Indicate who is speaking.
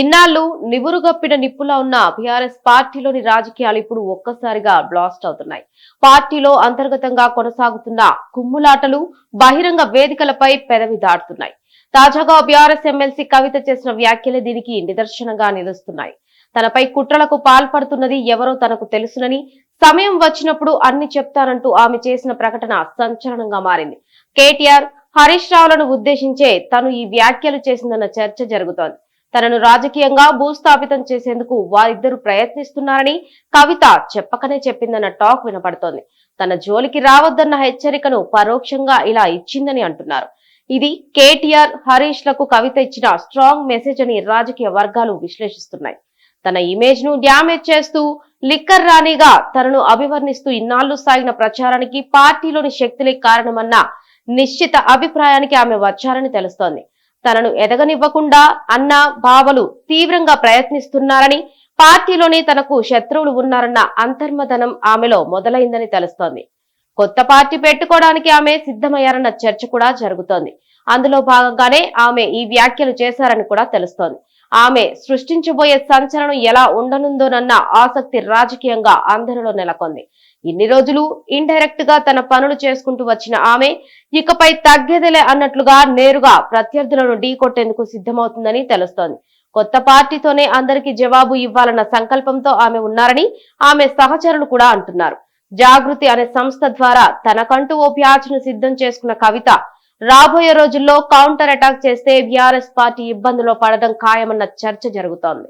Speaker 1: ఇన్నాళ్లు నివురుగప్పిన నిప్పులా ఉన్న బీఆర్ఎస్ పార్టీలోని రాజకీయాలు ఇప్పుడు ఒక్కసారిగా బ్లాస్ట్ అవుతున్నాయి. పార్టీలో అంతర్గతంగా కొనసాగుతున్న కుమ్ములాటలు బహిరంగ వేదికలపై పెదవి దాటుతున్నాయి. తాజాగా బీఆర్ఎస్ ఎమ్మెల్సీ కవిత చేసిన వ్యాఖ్యలే దీనికి నిదర్శనంగా నిలుస్తున్నాయి. తనపై కుట్రలకు పాల్పడుతున్నది ఎవరో తనకు తెలుసునని, సమయం వచ్చినప్పుడు అన్ని చెప్తానంటూ ఆమె చేసిన ప్రకటన సంచలనంగా మారింది. కేటీఆర్, హరీష్ రావులను ఉద్దేశించే తను ఈ వ్యాఖ్యలు చేసిందన్న చర్చ జరుగుతోంది. తనను రాజకీయంగా భూస్థాపితం చేసేందుకు వారిద్దరూ ప్రయత్నిస్తున్నారని కవిత చెప్పకనే చెప్పిందన్న టాక్ వినపడుతోంది. తన జోలికి రావద్దన్న హెచ్చరికను పరోక్షంగా ఇలా ఇచ్చిందని అంటున్నారు. ఇది కేటీఆర్, హరీష్ లకు కవిత ఇచ్చిన స్ట్రాంగ్ మెసేజ్ అని రాజకీయ వర్గాలు విశ్లేషిస్తున్నాయి. తన ఇమేజ్ ను డ్యామేజ్ చేస్తూ లిక్కర్ రాణిగా తనను అభివర్ణిస్తూ ఇన్నాళ్లు సాగిన ప్రచారానికి పార్టీలోని శక్తులే కారణమన్న నిశ్చిత అభిప్రాయానికి ఆమె వచ్చారని తెలుస్తోంది. తనను ఎదగనివ్వకుండా అన్న బావలు తీవ్రంగా ప్రయత్నిస్తున్నారని, పార్టీలోనే తనకు శత్రువులు ఉన్నారన్న అంతర్మదనం ఆమెలో మొదలైందని తెలుస్తోంది. కొత్త పార్టీ పెట్టుకోవడానికి ఆమె సిద్ధమయ్యారన్న చర్చ కూడా జరుగుతోంది. అందులో భాగంగానే ఆమె ఈ వ్యాఖ్యలు చేశారని కూడా తెలుస్తోంది. ఆమె సృష్టించబోయే సంచలనం ఎలా ఉండనుందోనన్న ఆసక్తి రాజకీయంగా అందరిలో నెలకొంది. ఇన్ని రోజులు ఇండైరెక్ట్ గా తన పనులు చేసుకుంటూ వచ్చిన ఆమె ఇకపై తగ్గేదిలే అన్నట్లుగా నేరుగా ప్రత్యర్థులను ఢీకొట్టేందుకు సిద్ధమవుతుందని తెలుస్తోంది. కొత్త పార్టీతోనే అందరికీ జవాబు ఇవ్వాలన్న సంకల్పంతో ఆమె ఉన్నారని ఆమె సహచరులు కూడా అంటున్నారు. జాగృతి అనే సంస్థ ద్వారా తనకంటూ ఓ బ్యాచ్ను సిద్ధం చేసుకున్న కవిత రాబోయే రోజుల్లో కౌంటర్ అటాక్ చేస్తే బీఆర్ఎస్ పార్టీ ఇబ్బందులో పడడం ఖాయమన్న చర్చ జరుగుతోంది.